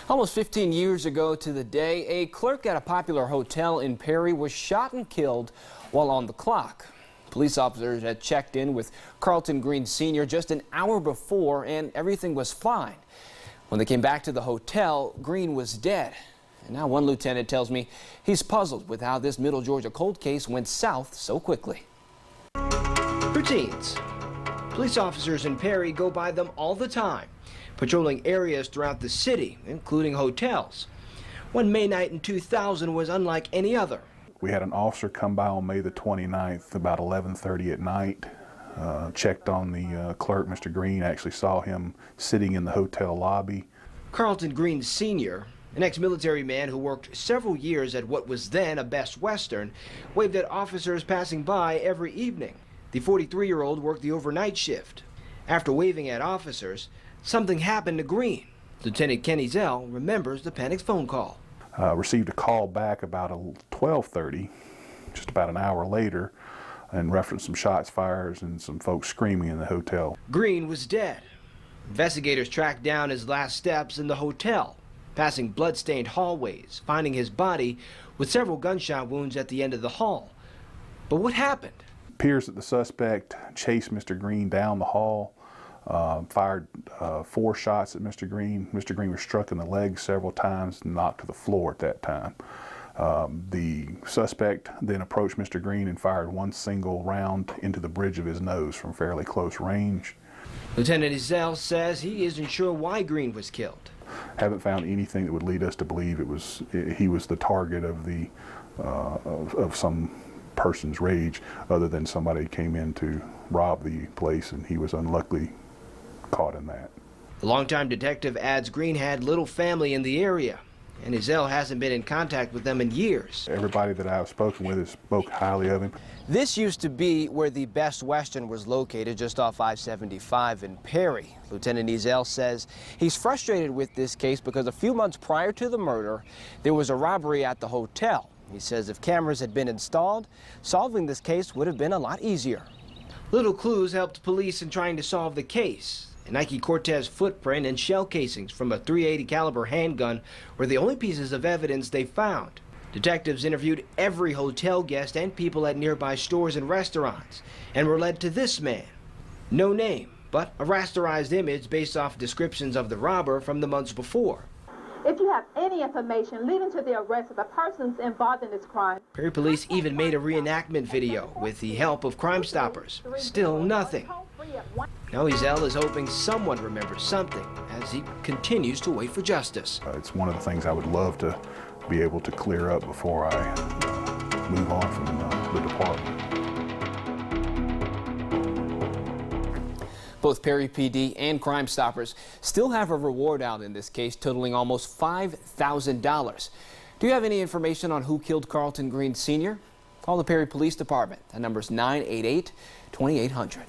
Almost 15 years ago to the day, a clerk at a popular hotel in Perry was shot and killed while on the clock. Police officers had checked in with Carlton Green Sr. just an hour before, and everything was fine. When they came back to the hotel, Green was dead. And now one lieutenant tells me he's puzzled with how this Middle Georgia cold case went south so quickly. Routines. Police officers in Perry go by them all the time, patrolling areas throughout the city, including hotels. One May night in 2000 was unlike any other. We had an officer come by on May the 29th about 11:30 at night, checked on the clerk, Mr. Green, actually saw him sitting in the hotel lobby. Carlton Green Sr., an ex-military man who worked several years at what was then a Best Western, waved at officers passing by every evening. The 43-year-old worked the overnight shift. After waving at officers, something happened to Green. Lieutenant Kenny Zell remembers the panicked phone call. Received a call back about 12:30, just about an hour later, and referenced some shots fired and some folks screaming in the hotel. Green was dead. Investigators tracked down his last steps in the hotel, passing blood-stained hallways, finding his body with several gunshot wounds at the end of the hall. But what happened? It appears that the suspect chased Mr. Green down the hall, fired 4 shots at Mr. Green. Mr. Green was struck in the leg several times and knocked to the floor at that time. The suspect then approached Mr. Green and fired one single round into the bridge of his nose from fairly close range. Lieutenant Ezell says he isn't sure why Green was killed. Haven't found anything that would lead us to believe he was the target of of some person's rage, other than somebody came in to rob the place and he was unluckily caught in that. The longtime detective adds Green had little family in the area, and Ezell hasn't been in contact with them in years. Everybody that I've spoken with has spoke highly of him. This used to be where the Best Western was located, just off I-75 in Perry. Lieutenant Ezell says he's frustrated with this case because a few months prior to the murder, there was a robbery at the hotel. He says if cameras had been installed, solving this case would have been a lot easier. Little clues helped police in trying to solve the case. A Nike Cortez footprint and shell casings from a .380 caliber handgun were the only pieces of evidence they found. Detectives interviewed every hotel guest and people at nearby stores and restaurants and were led to this man. No name, but a rasterized image based off descriptions of the robber from the months before. If you have any information leading to the arrest of the persons involved in this crime. Perry police even made a reenactment video with the help of Crime Stoppers. Still nothing. Now Ezell is hoping someone remembers something as he continues to wait for justice. It's one of the things I would love to be able to clear up before I move on from the department. Both Perry PD and Crime Stoppers still have a reward out in this case totaling almost $5,000. Do you have any information on who killed Carlton Green Sr.? Call the Perry Police Department. That number is 988-2800.